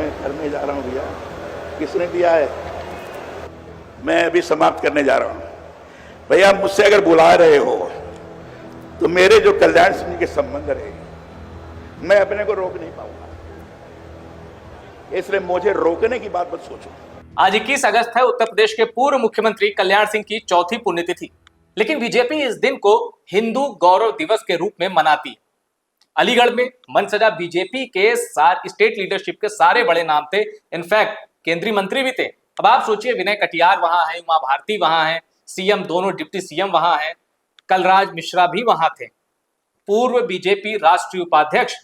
मैं करने जा रहा हूँ भैया। किसने दिया है? मैं अभी समाप्त करने जा रहा हूँ। भैया मुझसे अगर बुला रहे हो तो मेरे जो कल्याण सिंह के संबंध रहे, मैं अपने को रोक नहीं पाऊंगा, इसलिए मुझे रोकने की बात मत सोचो। आज 21 अगस्त है, उत्तर प्रदेश के पूर्व मुख्यमंत्री कल्याण सिंह की चौथी पुण्यतिथि। लेकिन बीजेपी इस दिन को हिंदू गौरव दिवस के रूप में मनाती है। अलीगढ़ में मनसजा बीजेपी के स्टेट लीडरशिप के सारे बड़े नाम थे, इनफैक्ट केंद्रीय मंत्री भी थे। अब आप सोचिए, विनय कटियार वहां है, उमा भारती वहां है, सीएम दोनों डिप्टी सीएम वहां है, कलराज मिश्रा भी वहां थे, पूर्व बीजेपी राष्ट्रीय उपाध्यक्ष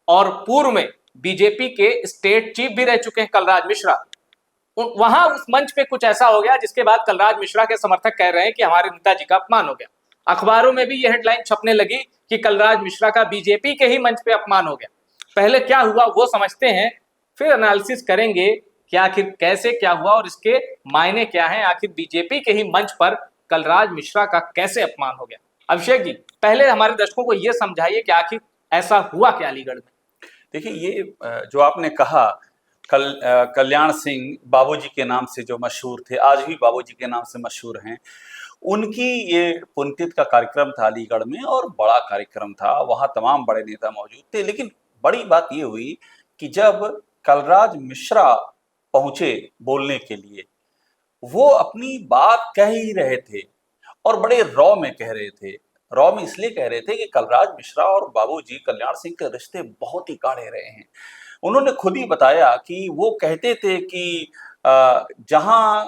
और पूर्व में बीजेपी के स्टेट चीफ भी रह चुके हैं कलराज मिश्रा। वहां उस मंच पे कुछ ऐसा हो गया जिसके बाद कलराज मिश्रा के समर्थक कह रहे हैं कि हमारे नेताजी का अपमान हो गया। अखबारों में भी यह हेडलाइन छपने लगी कि कलराज मिश्रा का बीजेपी के ही मंच पे अपमान हो गया। पहले क्या हुआ वो समझते हैं, फिर एनालिसिस करेंगे कि आखिर कैसे क्या हुआ और इसके मायने क्या हैं। आखिर बीजेपी के ही मंच पर कलराज मिश्रा का कैसे अपमान हो गया। अभिषेक जी, पहले हमारे दर्शकों को यह समझाइए कि आखिर ऐसा हुआ क्या अलीगढ़ में। देखिए, ये जो आपने कहा, कल्याण सिंह बाबूजी के नाम से जो मशहूर थे, आज भी बाबूजी के नाम से मशहूर हैं, उनकी ये पुण्यतिथि का कार्यक्रम था अलीगढ़ में और बड़ा कार्यक्रम था। वहाँ तमाम बड़े नेता मौजूद थे। लेकिन बड़ी बात ये हुई कि जब कलराज मिश्रा पहुंचे बोलने के लिए, वो अपनी बात कह ही रहे थे और बड़े रॉ में कह रहे थे। रॉ में इसलिए कह रहे थे कि कलराज मिश्रा और बाबूजी कल्याण सिंह के रिश्ते बहुत ही गाढ़े रहे हैं। उन्होंने खुद ही बताया कि वो कहते थे कि जहां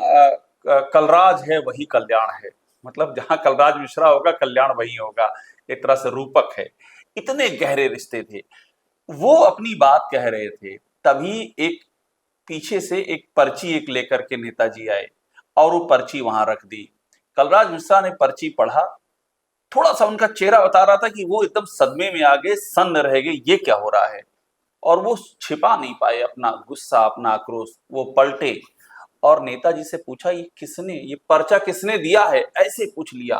कलराज है वही कल्याण है, मतलब जहां कलराज मिश्रा होगा कल्याण वही होगा। एक तरह से रूपक है। इतने गहरे रिश्ते थे। वो अपनी बात कह रहे थे, तभी एक पीछे से एक पर्ची एक लेकर के नेताजी आए और वो पर्ची वहां रख दी। कलराज मिश्रा ने पर्ची पढ़ा, थोड़ा सा उनका चेहरा बता रहा था कि वो एकदम सदमे में आ गए, सन्न रह गए, ये क्या हो रहा है। और वो छिपा नहीं पाए अपना गुस्सा, अपना आक्रोश। वो पलटे और नेताजी से पूछा, ये पर्चा किसने दिया है, ऐसे पूछ लिया।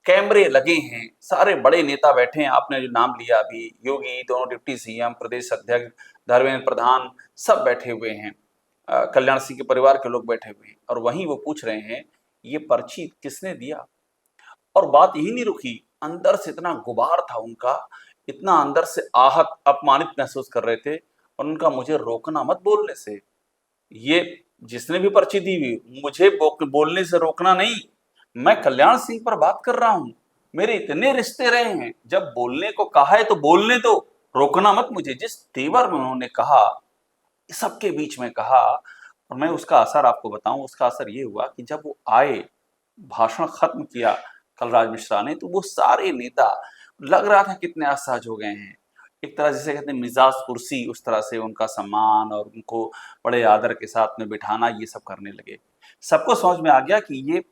कैमरे लगे हैं, सारे बड़े नेता बैठे हैं, आपने जो नाम लिया अभी, योगी, दोनों डिप्टी सीएम, प्रदेश अध्यक्ष, धर्मेंद्र प्रधान, सब बैठे हुए हैं, कल्याण सिंह के परिवार के लोग बैठे हुए हैं, और वहीं वो पूछ रहे हैं ये पर्ची किसने दिया। और बात यही नहीं रुकी, अंदर से इतना गुबार था उनका, इतना अंदर से आहत, अपमानित महसूस कर रहे थे। और उनका, मुझे रोकना मत बोलने से, ये जिसने भी पर्ची दी हुई, मुझे बोलने से रोकना नहीं, मैं कल्याण सिंह पर बात कर रहा हूं, मेरे इतने रिश्ते रहे हैं, जब बोलने को कहा है तो बोलने दो, रोकना मत मुझे। जिस तेवर में उन्होंने कहा, सबके बीच में कहा, और मैं उसका असर आपको बताऊं, उसका असर ये हुआ कि जब वो आए, भाषण खत्म किया कलराज मिश्रा ने, तो वो सारे नेता, लग रहा था कितने असहज हो गए हैं। एक तरह जिसे कहते हैं मिजाज कुर्सी, उस तरह से उनका सम्मान और उनको बड़े आदर के साथ में बिठाना, ये सब करने लगे। सबको समझ में आ गया कि ये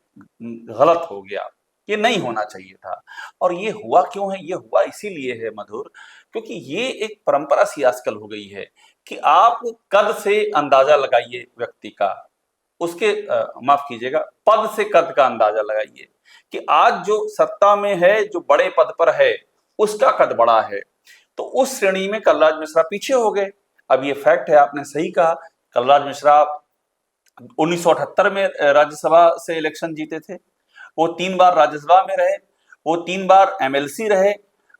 गलत हो गया, ये नहीं होना चाहिए था। और ये हुआ क्यों है? ये हुआ इसीलिए है मधुर, क्योंकि ये एक परंपरा सी आजकल हो गई है कि आप कद से अंदाजा लगाइए व्यक्ति का, उसके माफ कीजिएगा, पद से कद का अंदाजा लगाइए कि आज जो सत्ता में है, जो बड़े पद पर है, उसका कद बड़ा है। तो उस श्रेणी में कलराज मिश्रा पीछे हो गए। अब ये फैक्ट है, आपने सही कहा, कलराज मिश्रा 1978 में राज्यसभा से इलेक्शन जीते थे, वो 3 बार राज्यसभा में रहे, वो 3 बार एमएलसी रहे।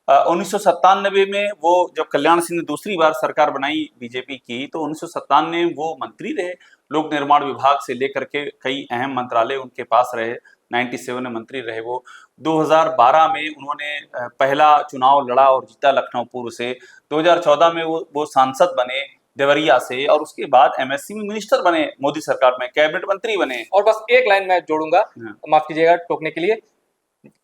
1997 में वो जब कल्याण सिंह ने दूसरी बार सरकार बनाई बीजेपी की, तो 1997 में वो मंत्री रहे, लोक निर्माण विभाग से लेकर के कई अहम मंत्रालय उनके पास रहे। 97 में मंत्री रहे वो। 2012 में उन्होंने पहला चुनाव लड़ा और जीता लखनऊ पूर्व से। 2014 में वो सांसद बने देवरिया से, और उसके बाद एमएससी में मिनिस्टर बने, मोदी सरकार में कैबिनेट मंत्री बने। और बस एक लाइन मैं जोड़ूंगा, माफ कीजिएगा टोकने के लिए।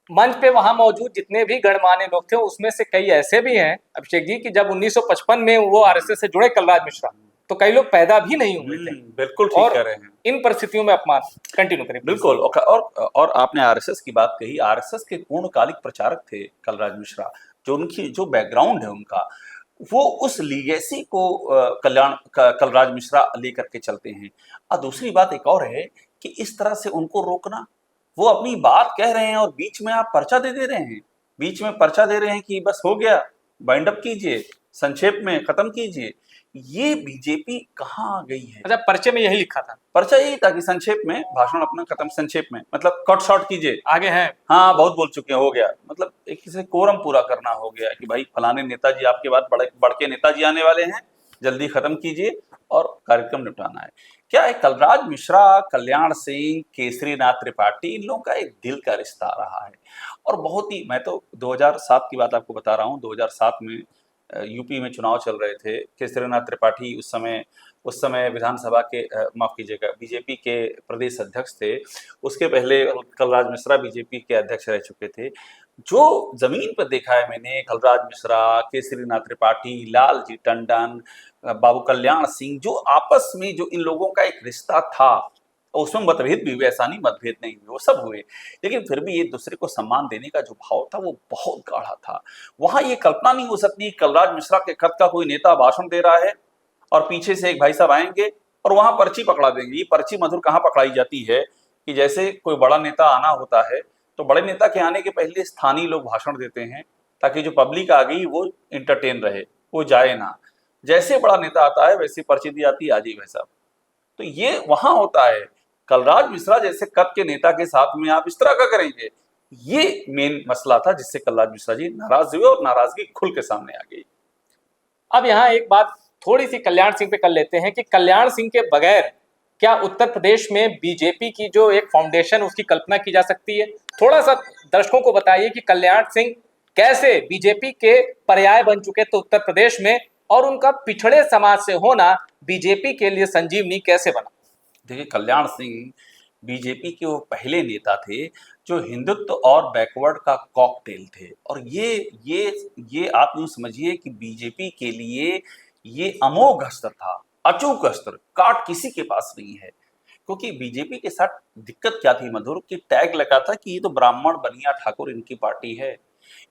मंच पे वहां मौजूद जितने भी गणमान्य लोग थे, उसमें से कई ऐसे भी हैं अभिषेक जी कि जब 1955 में वो आरएसएस से जुड़े कलराज मिश्रा, तो कई लोग पैदा भी नहीं हुए थे। बिल्कुल ठीक कह रहे हैं। इन परिस्थितियों में अपमान, कंटिन्यू करें बिल्कुल। और आपने आरएसएस की बात कही, आरएसएस के पूर्णकालिक प्रचारक थे कलराज मिश्रा। जो उनकी जो बैकग्राउंड है उनका, वो उस लीगेसी को कलराज मिश्रा लेकर के चलते हैं। और दूसरी बात एक और है कि इस तरह से उनको रोकना, वो अपनी बात कह रहे हैं और बीच में आप पर्चा दे रहे हैं, बीच में पर्चा दे रहे हैं कि बस हो गया, बाइंड अप कीजिए, संक्षेप में खत्म कीजिए। ये बीजेपी कहाँ आ गई है? अच्छा, पर्चे में यही लिखा था, पर्चा यही था कि संक्षेप में भाषण अपना खत्म, संक्षेप में मतलब कट शॉर्ट कीजिए, आगे है। हाँ बहुत बोल चुके हैं, हो गया, मतलब एक से कोरम पूरा करना हो गया कि भाई फलाने नेताजी आपके बाद बड़के नेताजी आने वाले हैं, जल्दी खत्म कीजिए और कार्यक्रम निपटाना है। क्या है, कलराज मिश्रा, कल्याण सिंह, केसरीनाथ त्रिपाठी, इन लोगों का एक दिल का रिश्ता रहा है। और बहुत ही, मैं तो 2007 की बात आपको बता रहा हूँ, 2007 में यूपी में चुनाव चल रहे थे। केसरीनाथ त्रिपाठी उस समय विधानसभा के माफ कीजिएगा बीजेपी के प्रदेश अध्यक्ष थे। उसके पहले कलराज मिश्रा बीजेपी के अध्यक्ष रह चुके थे। जो जमीन पर देखा है मैंने, कलराज मिश्रा, केसरीनाथ त्रिपाठी, लालजी टंडन, बाबू कल्याण सिंह, जो आपस में जो इन लोगों का एक रिश्ता था, और उसमें मतभेद भी हुए, ऐसा नहीं मतभेद नहीं हुए, वो सब हुए, लेकिन फिर भी एक दूसरे को सम्मान देने का जो भाव था वो बहुत गाढ़ा था। वहां ये कल्पना नहीं हो सकती कलराज मिश्रा के कद का कोई नेता भाषण दे रहा है और पीछे से एक भाई साहब आएंगे और वहां पर्ची पकड़ा देंगे। ये पर्ची मधुर कहाँ पकड़ाई जाती है कि जैसे कोई बड़ा नेता आना होता है तो बड़े नेता के आने के पहले स्थानीय लोग भाषण देते हैं ताकि जो पब्लिक आ गई वो इंटरटेन रहे, वो जाए ना। जैसे बड़ा नेता आता है वैसे पर्ची दी जाती है, आ जाइए भाई साहब। तो ये वहां होता है। कलराज मिश्रा जैसे कद के नेता के साथ में आप इस तरह का करेंगे, ये मेन मसला था जिससे कलराज मिश्रा जी नाराज हुए और नाराजगी खुल के सामने आ गई। अब यहाँ एक बात थोड़ी सी कल्याण सिंह पे कर लेते हैं कि कल्याण सिंह के बगैर क्या उत्तर प्रदेश में बीजेपी की जो एक फाउंडेशन उसकी कल्पना की जा सकती है? थोड़ा सा दर्शकों को बताइए कि कल्याण सिंह कैसे बीजेपी के पर्याय बन चुके थे उत्तर प्रदेश में, और उनका पिछड़े समाज से होना बीजेपी के लिए संजीवनी कैसे बना? देखिए, कल्याण सिंह बीजेपी के वो पहले नेता थे जो हिंदुत्व और बैकवर्ड का कॉकटेल थे। और ये आप यूं समझिए कि बीजेपी के लिए ये अमोघ अस्त्र था, अचूक अस्त्र, काट किसी के पास नहीं है। क्योंकि बीजेपी के साथ दिक्कत क्या थी मधुर, कि टैग लगा था कि ये तो ब्राह्मण बनिया ठाकुर इनकी पार्टी है।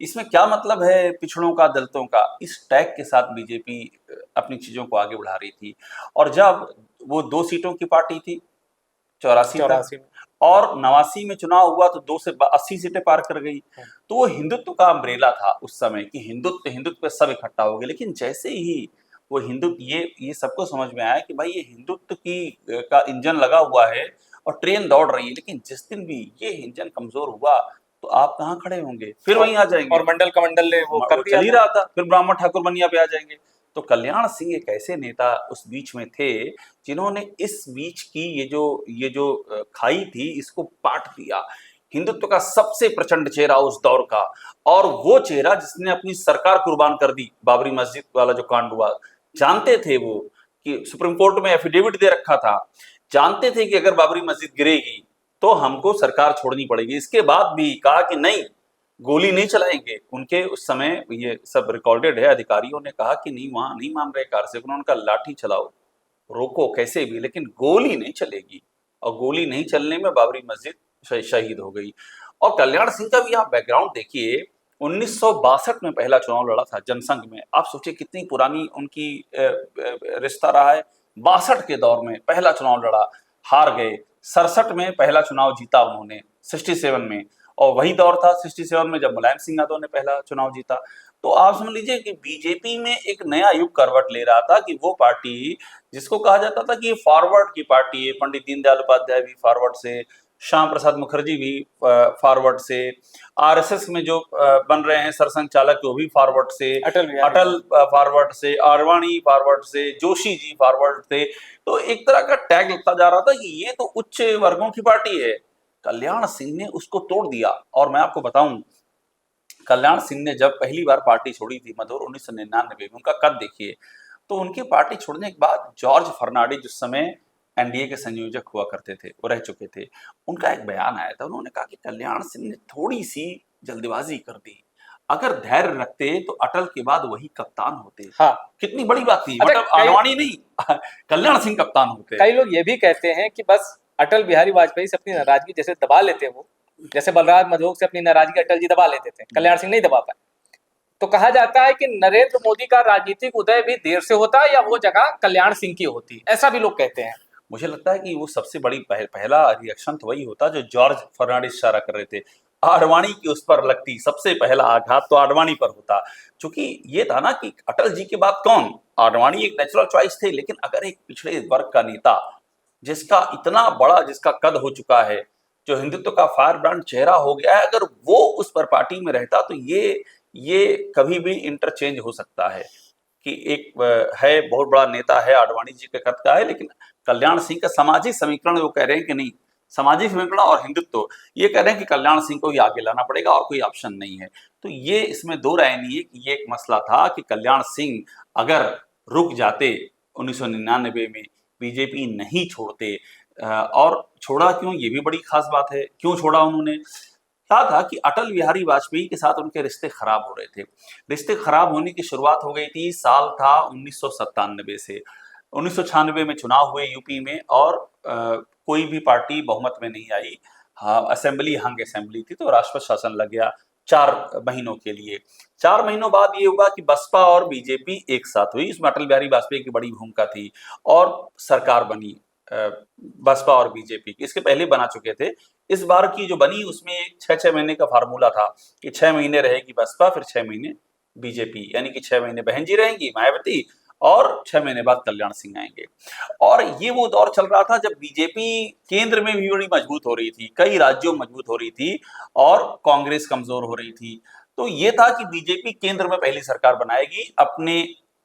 इसमें क्या मतलब है पिछड़ों का, दलितों का? इस टैग के साथ बीजेपी अपनी चीजों को आगे बढ़ा रही थी। और जब वो 2 सीटों की पार्टी थी, 84 में, और 89 में चुनाव हुआ तो 2 से 80 सीटें पार कर गई। तो वो हिंदुत्व का अम्ब्रेला था उस समय कि हिंदुत्व पे सब इकट्ठा हो गए। लेकिन जैसे ही वो हिंदुत्व, ये सबको समझ में आया कि भाई ये हिंदुत्व का इंजन लगा हुआ है और ट्रेन दौड़ रही है, लेकिन जिस दिन भी ये इंजन कमजोर हुआ तो आप कहाँ खड़े होंगे, फिर वहीं आ जाएंगे। और मंडल कमंडल ने वो कर दिया, चल ही रहा था, फिर ब्राह्मण ठाकुर बनिया पे आ जाएंगे। तो कल्याण सिंह एक ऐसे नेता उस बीच में थे जिन्होंने इस बीच की ये जो खाई थी इसको पाट दिया। हिंदुत्व का सबसे प्रचंड चेहरा उस दौर का, और वो चेहरा जिसने अपनी सरकार कुर्बान कर दी। बाबरी मस्जिद वाला जो कांड हुआ, जानते थे वो कि सुप्रीम कोर्ट में एफिडेविट दे रखा था, जानते थे कि अगर बाबरी मस्जिद गिरेगी तो हमको सरकार छोड़नी पड़ेगी। इसके बाद भी कहा कि नहीं, गोली नहीं चलाएंगे। उनके उस समय ये सब रिकॉर्डेड है, अधिकारियों ने कहा कि नहीं, वहां नहीं मान रहे कारसेवक, उन्होंने कहा लाठी चलाओ, रोको कैसे भी, लेकिन गोली नहीं चलेगी। और गोली नहीं चलने में बाबरी मस्जिद शहीद हो गई। और कल्याण सिंह का भी आप बैकग्राउंड देखिए, 1962 में पहला चुनाव लड़ा था जनसंघ में। आप सोचिए कितनी पुरानी उनकी रिश्ता रहा है। 62 के दौर में पहला चुनाव लड़ा, हार गए। 67 में पहला चुनाव जीता उन्होंने, 67 में, और वही दौर था 67 में जब मुलायम सिंह यादव ने पहला चुनाव जीता। तो आप समझ लीजिए कि बीजेपी में एक नया युग करवट ले रहा था कि वो पार्टी जिसको कहा जाता था कि ये फॉरवर्ड की पार्टी है, पंडित दीनदयाल उपाध्याय भी फॉरवर्ड से, श्याम प्रसाद मुखर्जी भी फॉरवर्ड से, आरएसएस में जो बन रहे हैं सरसंघ चालक वो भी फॉरवर्ड से, अटल फॉरवर्ड से, आडवाणी फॉरवर्ड से, जोशी जी फॉरवर्ड थे। तो एक तरह का टैग लगता जा रहा था कि ये तो उच्च वर्गों की पार्टी है। कल्याण सिंह ने उसको तोड़ दिया। और मैं आपको बताऊं, कल्याण सिंह ने जब पहली बार पार्टी छोड़ी थी मधुर 1999 में, उनका कद देखिए, तो उनकी पार्टी छोड़ने के बाद जॉर्ज फर्नांडिस जिस समय एनडीए के संयोजक हुआ करते थे, वो रह चुके थे, उनका एक बयान आया था। उन्होंने कहा कि कल्याण सिंह ने थोड़ी सी जल्दबाजी कर दी, अगर धैर्य रखते तो अटल के बाद वही कप्तान होते। हाँ, कितनी बड़ी बात थी, मतलब आडवाणी नहीं, कल्याण सिंह कप्तान होते। कई लोग ये भी कहते हैं कि बस अटल बिहारी वाजपेयी से अपनी नाराजगी जैसे दबा लेते, वो जैसे बलराज मधोक से अपनी नाराजगी अटल जी दबा लेते थे, कल्याण सिंह नहीं दबा पाए। तो कहा जाता है कि नरेंद्र मोदी का राजनीतिक उदय भी देर से होता है या वो जगह कल्याण सिंह की होती है, ऐसा भी लोग कहते हैं। मुझे लगता है कि वो सबसे बड़ी पहला रिएक्शन तो वही होता जो जॉर्ज फर्नांडिस इशारा कर रहे थे, आडवाणी की उस पर लगती सबसे पहला आघात तो आडवाणी पर होता। क्योंकि ये था ना कि अटल जी के बाद कौन, आडवाणी एक नेचुरल चॉइस थे, लेकिन अगर एक पिछड़े वर्ग का नेता जिसका इतना बड़ा जिसका कद हो चुका है, जो हिंदुत्व का फायर ब्रांड चेहरा हो गया है, अगर वो उस पर पार्टी में रहता तो ये कभी भी इंटरचेंज हो सकता है कि एक है बहुत बड़ा नेता है, आडवाणी जी के कद का है, लेकिन कल्याण सिंह का सामाजिक समीकरण वो कह रहे हैं कि नहीं, सामाजिक समीकरण और हिंदुत्व ये कह रहे हैं कि कल्याण सिंह को ही आगे लाना पड़ेगा और कोई ऑप्शन नहीं है। तो ये इसमें दो राय नहीं है कि ये एक मसला था कि कल्याण सिंह अगर रुक जाते 1999 में, बीजेपी नहीं छोड़ते, और छोड़ा क्यों ये भी बड़ी खास बात है, क्यों छोड़ा उन्होंने, क्या था कि अटल बिहारी वाजपेयी के साथ उनके रिश्ते खराब हो रहे थे। रिश्ते खराब होने की शुरुआत हो गई थी, साल था 1997 से। 1996 में चुनाव हुए यूपी में और कोई भी पार्टी बहुमत में नहीं आई। हाँ, असेंबली हंग असेंबली थी, तो राष्ट्रपति शासन लग गया 4 महीनों के लिए। 4 महीनों बाद ये हुआ कि बसपा और बीजेपी एक साथ हुई, इसमें अटल बिहारी वाजपेयी की बड़ी भूमिका थी और सरकार बनी बसपा और बीजेपी की। इसके पहले बना चुके थे, इस बार की जो बनी उसमें 6-6 महीने का फार्मूला था कि 6 महीने रहेगी बसपा, फिर 6 महीने बीजेपी, यानी कि 6 महीने बहन जी रहेंगी मायावती और 6 महीने बाद कल्याण सिंह आएंगे। और ये वो दौर चल रहा था जब बीजेपी केंद्र में भी बड़ी मजबूत हो रही थी, कई राज्यों में मजबूत हो रही थी और कांग्रेस कमजोर हो रही थी। तो ये था कि बीजेपी केंद्र में पहली सरकार बनाएगी अपने,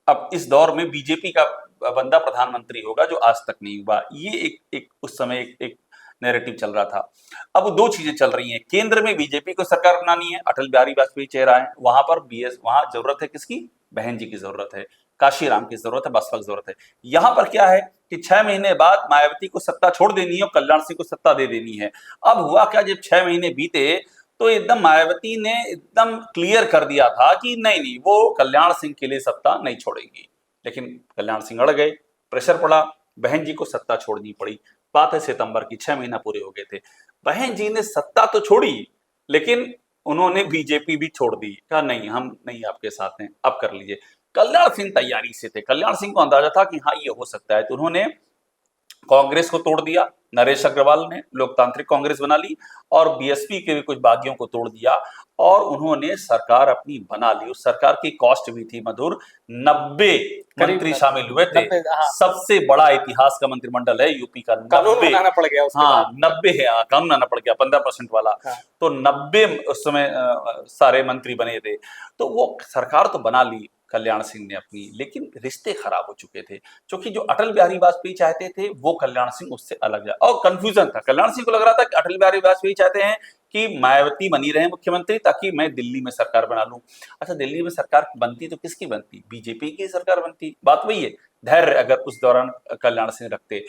अब इस दौर में बीजेपी का बंदा प्रधानमंत्री होगा, जो आज तक नहीं हुआ। ये एक उस समय एक नैरेटिव चल रहा था। अब दो चीजें चल रही हैं, केंद्र में बीजेपी को सरकार बनानी है, अटल बिहारी वाजपेयी चेहरा है, वहां पर वहां जरूरत है किसकी, बहन जी की जरूरत है, काशीराम की जरूरत है, बसपा की जरूरत है। यहां पर क्या है कि 6 महीने बाद मायावती को सत्ता छोड़ देनी है और कल्याण सिंह को सत्ता दे देनी है। अब हुआ क्या, जब 6 महीने बीते तो एकदम मायावती ने एकदम क्लियर कर दिया था कि नहीं वो कल्याण सिंह के लिए सत्ता नहीं छोड़ेंगी, लेकिन कल्याण सिंह अड़ गए, प्रेशर पड़ा, बहन जी को सत्ता छोड़नी पड़ी। बात है सितंबर की, 6 महीना पूरे हो गए थे, बहन जी ने सत्ता तो छोड़ी लेकिन उन्होंने बीजेपी भी छोड़ दी, कहा नहीं हम नहीं आपके साथ हैं, अब कर लीजिए। कल्याण सिंह तैयारी से थे, कल्याण सिंह को अंदाजा था कि हाँ ये हो सकता है, तो उन्होंने कांग्रेस को तोड़ दिया, नरेश अग्रवाल ने लोकतांत्रिक कांग्रेस बना ली और बीएसपी के भी कुछ बागियों को तोड़ दिया और उन्होंने सरकार अपनी बना ली। उस सरकार की कॉस्ट भी थी मधुर, 90 मंत्री शामिल हुए थे, सबसे बड़ा इतिहास का मंत्रिमंडल है यूपी का, कानून बनाना पड़ गया उसके हाँ बाद। 90 है, कानून बनाना पड़ गया 15% वाला, तो 90 उस समय सारे मंत्री बने थे। तो वो सरकार तो बना ली कल्याण सिंह ने अपनी, लेकिन रिश्ते खराब हो चुके थे, क्योंकि जो अटल बिहारी वाजपेयी चाहते थे वो कल्याण सिंह उससे अलग जाए, और कंफ्यूजन था। कल्याण सिंह को लग रहा था कि अटल बिहारी वाजपेयी चाहते हैं कि मायावती बनी रहे मुख्यमंत्री ताकि मैं दिल्ली में सरकार बना लूं। अच्छा, दिल्ली में सरकार बनती तो किसकी बनती, बीजेपी की सरकार बनती। बात वही है, धैर्य अगर उस दौरान कल्याण सिंह रखते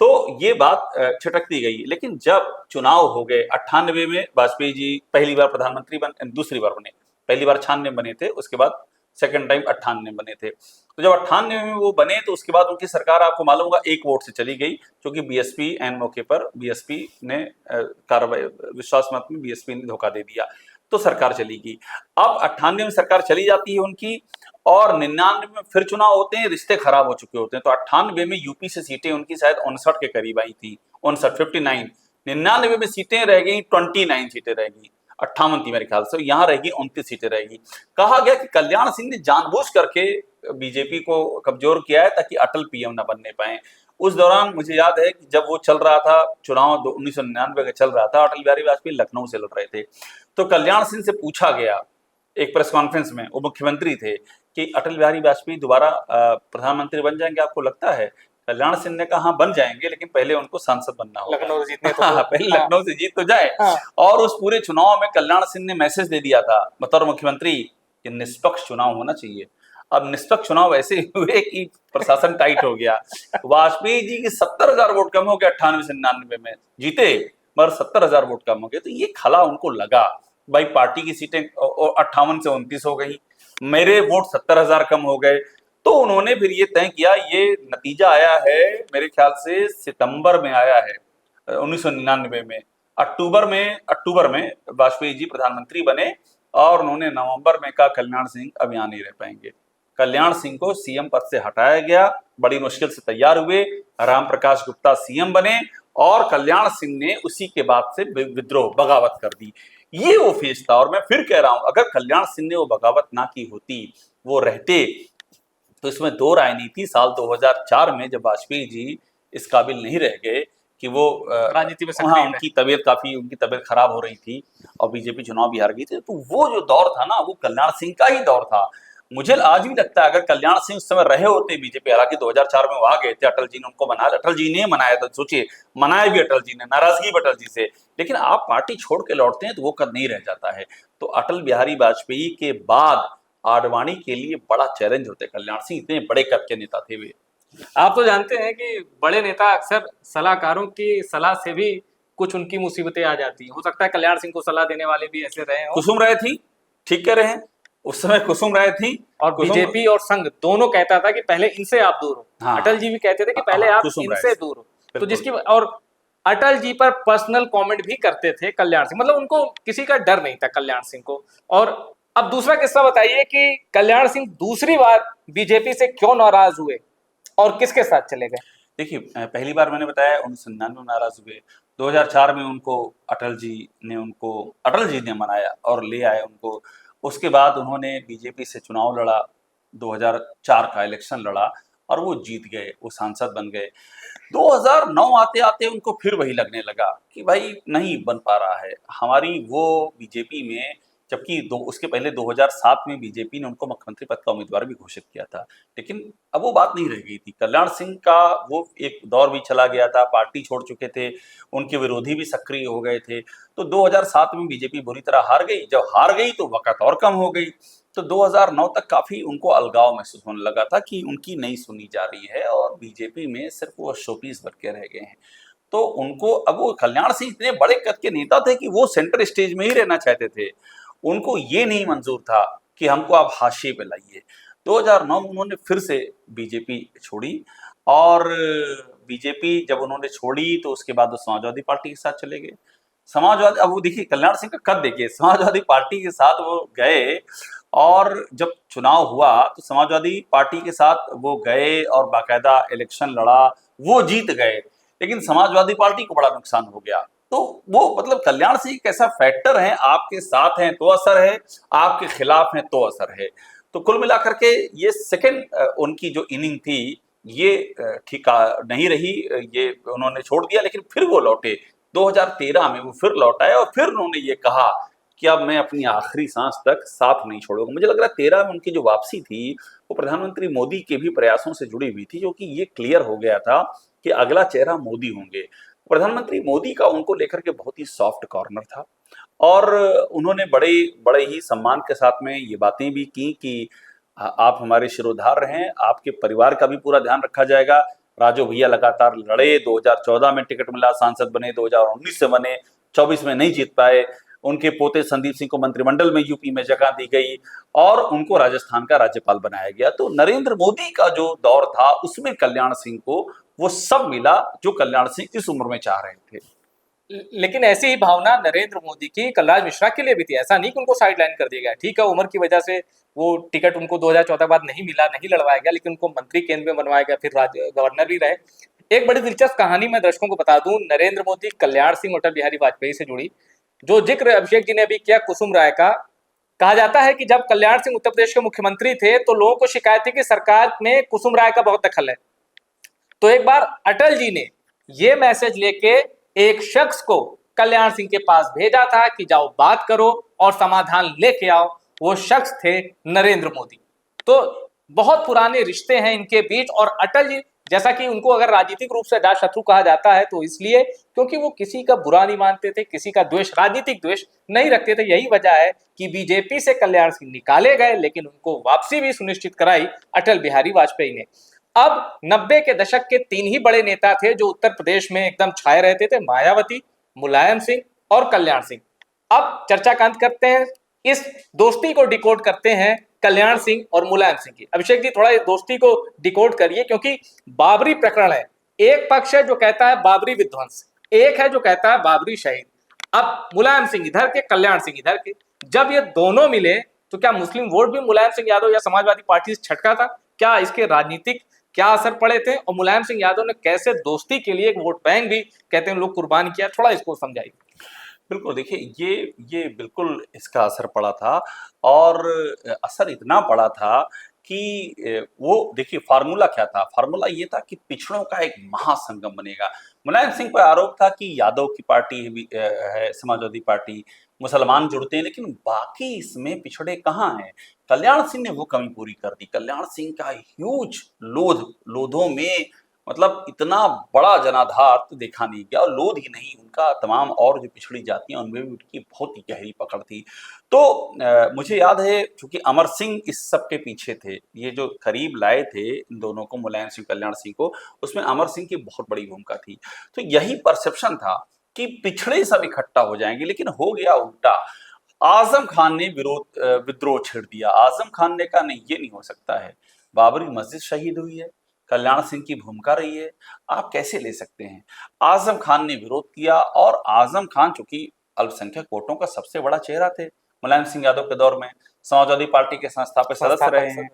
तो ये बात छिटकती गई। लेकिन जब चुनाव हो गए 98 में, वाजपेयी जी पहली बार प्रधानमंत्री दूसरी बार बने, पहली बार 96 बने थे, उसके बाद सेकंड टाइम 98 बने थे। तो जब 98 में वो बने तो उसके बाद उनकी सरकार आपको मालूम होगा 1 वोट से चली गई, क्योंकि बीएसपी एन मौके पर बीएसपी ने कार्रवाई, विश्वास मत में बीएसपी ने धोखा दे दिया, तो सरकार चली गई। अब 98 में सरकार चली जाती है उनकी और 99 में फिर चुनाव होते हैं, रिश्ते खराब हो चुके होते हैं। तो 98 में यूपी से सीटें उनकी शायद 59 के करीब आई थी, 59। 99 में सीटें रह गई, 29 सीटें रह गई, 58 थी मेरे ख्याल से, यहाँ रहेगी 29 सीटें रहेगी। कहा गया कि कल्याण सिंह ने जानबूझ करके बीजेपी को कमजोर किया है ताकि अटल पीएम न बनने पाए। उस दौरान मुझे याद है कि जब वो चल रहा था चुनाव 1999 का चल रहा था, अटल बिहारी वाजपेयी लखनऊ से लड़ रहे थे, तो कल्याण सिंह से पूछा गया एक प्रेस कॉन्फ्रेंस में, वो मुख्यमंत्री थे, कि अटल बिहारी वाजपेयी दोबारा प्रधानमंत्री बन जाएंगे आपको लगता है। कल्याण सिंह ने कहा हाँ बन जाएंगे, लेकिन पहले उनको सांसद बनना होगा, लखनऊ जीतने तो पहले लखनऊ से जीत तो जाए। और उस पूरे चुनाव में कल्याण सिंह ने मैसेज दे दिया था बतौर मुख्यमंत्री कि निष्पक्ष चुनाव होना चाहिए। अब निष्पक्ष चुनाव ऐसे हुए कि प्रशासन टाइट हो गया। वाजपेयी जी की 70,000 वोट कम हो गए, 98 से 99 में जीते मगर 70,000 वोट कम हो गए। तो ये खला उनको लगा, भाई पार्टी की सीटें 58 से 29 हो गई, मेरे वोट 70,000 कम हो गए। तो उन्होंने फिर ये तय किया, ये नतीजा आया है मेरे ख्याल से सितंबर में आया है 1999 में। अक्टूबर में वाजपेयी जी प्रधानमंत्री बने और उन्होंने नवंबर में कहा कल्याण सिंह अब यहाँ नहीं रह पाएंगे, कल्याण सिंह को सीएम पद से हटाया गया, बड़ी मुश्किल से तैयार हुए, राम प्रकाश गुप्ता सीएम बने और कल्याण सिंह ने उसी के बाद से विद्रोह बगावत कर दी। ये वो फेज था। और मैं फिर कह रहा हूं, अगर कल्याण सिंह ने वो बगावत ना की होती, वो रहते, तो इसमें दो राय नहीं थी। साल 2004 में जब वाजपेयी जी इस काबिल नहीं रह गए कि वो राजनीति में हाँ, उनकी तबीयत खराब हो रही थी और बीजेपी चुनाव भी हार गई थी, तो वो जो दौर था ना, वो कल्याण सिंह का ही दौर था। मुझे आज भी लगता है अगर कल्याण सिंह उस समय रहे होते बीजेपी, हालांकि 2004 में वो आ गए थे, अटल जी ने उनको बनाया, अटल जी ने मनाया था, सोचिए मनाया भी अटल जी ने, नाराजगी भी अटल जी से, लेकिन आप पार्टी छोड़ के लौटते हैं तो वो कद नहीं रह जाता है। तो अटल बिहारी वाजपेयी के बाद आडवाणी के लिए बड़ा चैलेंज होते कल्याण सिंह, इतने बड़े कद के नेता थे वे। आप तो जानते हैं कि बड़े नेता अक्सर सलाहकारों की सलाह से भी कुछ उनकी मुसीबतें आ जाती हैं। हो सकता है कल्याण सिंह को सलाह देने वाले भी ऐसे रहे हों। कुसुम राय थी, ठीक कह रहे हैं, उस समय कुसुम राय थी, और बीजेपी और संघ दोनों कहता था कि पहले इनसे आप दूर हो। हाँ, अटल जी भी कहते थे कि पहले आप इनसे दूर हो। तो जिसकी और अटल जी पर पर्सनल कमेंट भी करते थे कल्याण सिंह, मतलब उनको किसी का डर नहीं था कल्याण सिंह को। और अब दूसरा किस्सा बताइए कि कल्याण सिंह दूसरी बार बीजेपी से क्यों नाराज हुए और किसके साथ चले गए? देखिए, पहली बार मैंने बताया 1999 में नाराज हुए, 2004 में अटल जी ने मनाया और ले आए उनको। उसके बाद उन्होंने बीजेपी से चुनाव लड़ा, 2004 का इलेक्शन लड़ा और वो जीत गए, वो सांसद बन गए। 2009 आते आते उनको फिर वही लगने लगा कि भाई नहीं बन पा रहा है हमारी वो बीजेपी में, जबकि उसके पहले 2007 में बीजेपी ने उनको मुख्यमंत्री पद का उम्मीदवार भी घोषित किया था, लेकिन अब वो बात नहीं रह गई थी। कल्याण सिंह का वो एक दौर भी चला गया था, पार्टी छोड़ चुके थे, उनके विरोधी भी सक्रिय हो गए थे। तो 2007 में बीजेपी बुरी तरह हार गई, जब हार गई तो वक़्त और कम हो गई। तो 2009 तक काफी उनको अलगाव महसूस होने लगा था कि उनकी नहीं सुनी जा रही है और बीजेपी में सिर्फ वो शोपीस बन के रह गए हैं। तो उनको अब वो कल्याण सिंह इतने बड़े कद के नेता थे कि वो सेंटर स्टेज में ही रहना चाहते थे, उनको ये नहीं मंजूर था कि हमको आप हाशिए पे लाइए। 2009 में उन्होंने फिर से बीजेपी छोड़ी और बीजेपी जब उन्होंने छोड़ी तो उसके बाद वो समाजवादी पार्टी के साथ चले गए। समाजवादी, अब वो देखिए कल्याण सिंह का कद देखिए, समाजवादी पार्टी के साथ वो गए और जब चुनाव हुआ तो समाजवादी पार्टी के साथ वो गए और बाकायदा इलेक्शन लड़ा, वो जीत गए, लेकिन समाजवादी पार्टी को बड़ा नुकसान हो गया। तो वो मतलब कल्याण सिंह एक ऐसा फैक्टर है, आपके साथ हैं तो असर है, आपके खिलाफ हैं तो असर है। तो कुल मिलाकर के ये सेकंड उनकी जो इनिंग थी ये ठीक नहीं रही, ये उन्होंने छोड़ दिया, लेकिन फिर वो लौटे 2013 में, वो फिर लौट आए और फिर उन्होंने ये कहा कि अब मैं अपनी आखिरी सांस तक साथ नहीं छोड़ूंगा। मुझे लग रहा है 13 में उनकी जो वापसी थी वो प्रधानमंत्री मोदी के भी प्रयासों से जुड़ी हुई थी, क्योंकि ये क्लियर हो गया था कि अगला चेहरा मोदी होंगे। प्रधानमंत्री मोदी का उनको लेकर के बहुत ही सॉफ्ट कॉर्नर था और उन्होंने बड़े ही सम्मान के साथ में ये बातें भी की कि आप हमारे शिरोधार रहें, आपके परिवार का भी पूरा ध्यान रखा जाएगा। राजू भैया लगातार लड़े, 2014 में टिकट मिला, सांसद बने, 2019 से बने, 24 में नहीं जीत पाए। उनके पोते संदीप सिंह को मंत्रिमंडल में यूपी में जगह दी गई और उनको राजस्थान का राज्यपाल बनाया गया। तो नरेंद्र मोदी का जो दौर था उसमें कल्याण सिंह को वो सब मिला जो कल्याण सिंह इस उम्र में चाह रहे थे। लेकिन ऐसी ही भावना नरेंद्र मोदी की कलराज मिश्रा के लिए भी थी। ऐसा नहीं कि उनको साइडलाइन कर दिया गया, ठीक है उम्र की वजह से वो टिकट उनको 2014 बाद नहीं मिला, नहीं लड़वाया गया, लेकिन उनको मंत्री केंद्र में बनवाया गया, फिर गवर्नर भी रहे। एक बड़ी दिलचस्प कहानी मैं दर्शकों को बता दूं, नरेंद्र मोदी, कल्याण सिंह, अटल बिहारी वाजपेयी से जुड़ी, जो जिक्र अभिषेक जी ने अभी किया कुसुम राय का। कहा जाता है कि जब कल्याण सिंह उत्तर प्रदेश के मुख्यमंत्री थे तो लोगों को शिकायत थी कि सरकार में कुसुम राय का बहुत दखल है। तो एक बार अटल जी ने यह मैसेज लेके एक शख्स को कल्याण सिंह के पास भेजा था कि जाओ बात करो और समाधान लेके आओ। वो शख्स थे नरेंद्र मोदी। तो बहुत पुराने रिश्ते हैं इनके बीच। और अटल जी, जैसा कि उनको अगर राजनीतिक रूप से अजात शत्रु कहा जाता है तो इसलिए क्योंकि वो किसी का बुरा नहीं मानते थे, किसी का द्वेष, राजनीतिक द्वेष नहीं रखते थे। यही वजह है कि बीजेपी से कल्याण सिंह निकाले गए, लेकिन उनको वापसी भी सुनिश्चित कराई अटल बिहारी वाजपेयी ने। अब 90 के दशक के 3 ही बड़े नेता थे जो उत्तर प्रदेश में एकदम छाए रहते थे, मायावती, मुलायम सिंह और कल्याण सिंह। अब चर्चा का अंत करते हैं, इस दोस्ती को डिकोड करते हैं कल्याण सिंह और मुलायम सिंह की। अभिषेक जी थोड़ा इस दोस्ती को डिकोड करिए, क्योंकि बाबरी प्रकरण है, एक पक्ष है जो कहता है बाबरी विध्वंस, एक है जो कहता है बाबरी शहीद। अब मुलायम सिंह इधर के, कल्याण सिंह इधर के, जब ये दोनों मिले तो क्या मुस्लिम वोट भी मुलायम सिंह यादव या समाजवादी पार्टी से छटका था? क्या इसके राजनीतिक क्या असर पड़े थे? और मुलायम सिंह यादव ने कैसे दोस्ती के लिए एक वोट बैंक भी कहते हैं लोग कुर्बान किया, थोड़ा इसको समझाइए। बिल्कुल, देखिए ये बिल्कुल इसका असर पड़ा था, और असर इतना पड़ा था कि वो देखिए फार्मूला क्या था? फार्मूला ये था कि पिछड़ों का एक महासंगम बनेगा। मुलायम सिंह पर आरोप था कि यादव की पार्टी भी है, समाजवादी पार्टी, मुसलमान जुड़ते हैं, लेकिन बाकी इसमें पिछड़े कहाँ हैं? कल्याण सिंह ने वो कमी पूरी कर दी। कल्याण सिंह का ह्यूज लोधों में मतलब इतना बड़ा जनाधार तो देखा नहीं गया, और लोध ही नहीं, उनका तमाम और जो पिछड़ी जातियां उनमें भी उनकी बहुत ही गहरी पकड़ थी। तो मुझे याद है, चूंकि अमर सिंह इस सब के पीछे थे, ये जो करीब लाए थे इन दोनों को, मुलायम सिंह कल्याण सिंह को, उसमें अमर सिंह की बहुत बड़ी भूमिका थी। तो यही परसेप्शन था कि पिछड़े सब इकट्ठा हो जाएंगे, लेकिन हो गया उल्टा। आजम खान ने विद्रोह छेड़ दिया। आजम खान ने कहा नहीं, ये नहीं हो सकता है, बाबरी मस्जिद शहीद हुई है, कल्याण सिंह की भूमिका रही है, आप कैसे ले सकते हैं? आजम खान ने विरोध किया, और आजम खान चूंकि अल्पसंख्यक वोटों का सबसे बड़ा चेहरा थे मुलायम सिंह यादव के दौर में, समाजवादी पार्टी के संस्थापक सदस्य रहे हैं,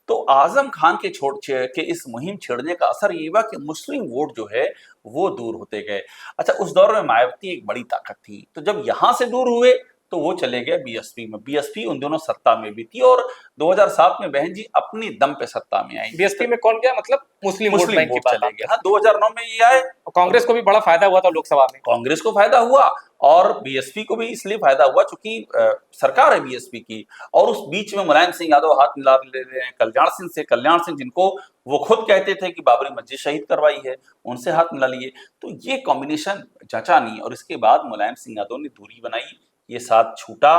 तो आजम खान के इस मुहिम छेड़ने का असर ये हुआ कि मुस्लिम वोट जो है वो दूर होते गए। अच्छा, उस दौर में मायावती एक बड़ी ताकत थी, तो जब यहां से दूर हुए तो वो चले गए बीएसपी में। बीएसपी उन दोनों सत्ता में भी थी, और 2007 में बहन जी अपनी दम पे सत्ता में आई। बीएसपी में कौन गया? मतलब मुस्लिम वोट बैंक की बात चले गए। हाँ, 2009 में ये आए। कांग्रेस को भी बड़ा फायदा हुआ था लोकसभा में। कांग्रेस को फायदा हुआ, और बीएसपी को भी इसलिए फायदा हुआ चूंकि सरकार है बीएसपी की, और उस बीच में मुलायम सिंह यादव हाथ मिला ले रहे हैं कल्याण सिंह से। कल्याण सिंह जिनको वो खुद कहते थे कि बाबरी मस्जिद शहीद करवाई है, उनसे हाथ मिला लिए। तो ये कॉम्बिनेशन जचा नहीं, और इसके बाद मुलायम सिंह यादव ने दूरी बनाई, ये साथ छूटा।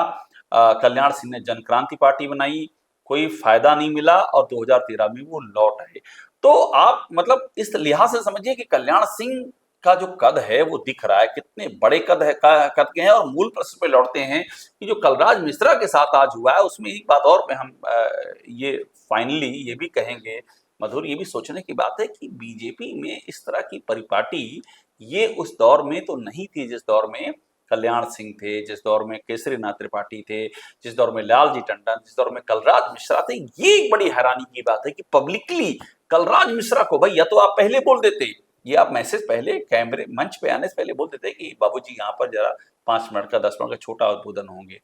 कल्याण सिंह ने जन क्रांति पार्टी बनाई, कोई फायदा नहीं मिला, और 2013 में वो लौट आए। तो आप मतलब इस लिहाज से समझिए कि कल्याण सिंह का जो कद है वो दिख रहा है, कितने बड़े कद के हैं। और मूल प्रश्न पे लौटते हैं कि जो कलराज मिश्रा के साथ आज हुआ है, उसमें एक बात और पे हम ये फाइनली ये भी कहेंगे मधुर, ये भी सोचने की बात है कि बीजेपी में इस तरह की परिपाटी ये उस दौर में तो नहीं थी जिस दौर में कल्याण सिंह थे, जिस दौर में केसरीनाथ त्रिपाठी थे, जिस दौर में लालजी टंडन, जिस दौर में कलराज मिश्रा थे। ये एक बड़ी हैरानी की बात है कि पब्लिकली कलराज मिश्रा को, भाई या तो आप पहले बोल देते, ये आप मैसेज पहले कैमरे मंच पे आने से पहले बोल देते कि बाबूजी यहाँ पर जरा 5 मिनट का 10 मिनट का छोटा उद्बोधन होंगे,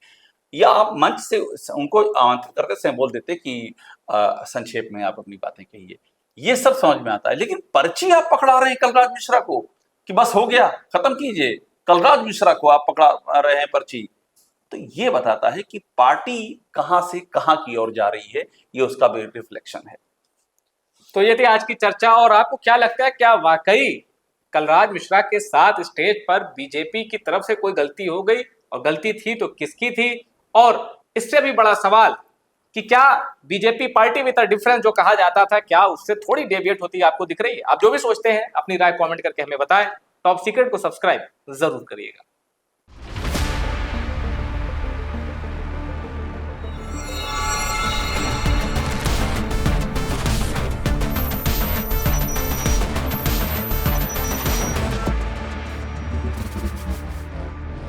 या आप मंच से उनको आमंत्रित करके से बोल देते कि संक्षेप में आप अपनी बातें कहिए। ये सब समझ में आता है, लेकिन पर्ची आप पकड़ा रहे हैं कलराज मिश्रा को कि बस हो गया, खत्म कीजिए। कलराज मिश्रा को आप पकड़ा रहे हैं पर्ची, तो ये बताता है कि पार्टी कहां से कहां की ओर जा रही है, ये उसका भी रिफ्लेक्शन है। तो ये थी आज की चर्चा। और आपको क्या लगता है, क्या वाकई कलराज मिश्रा के साथ स्टेज पर बीजेपी की तरफ से कोई गलती हो गई, और गलती थी तो किसकी थी? और इससे भी बड़ा सवाल कि क्या BJP party with a difference जो कहा जाता था, क्या उससे थोड़ी डेविएट होती है, आपको दिख रही है? आप जो भी सोचते हैं अपनी राय कमेंट करके हमें बताएं। टॉप सीक्रेट को सब्सक्राइब जरूर करिएगा।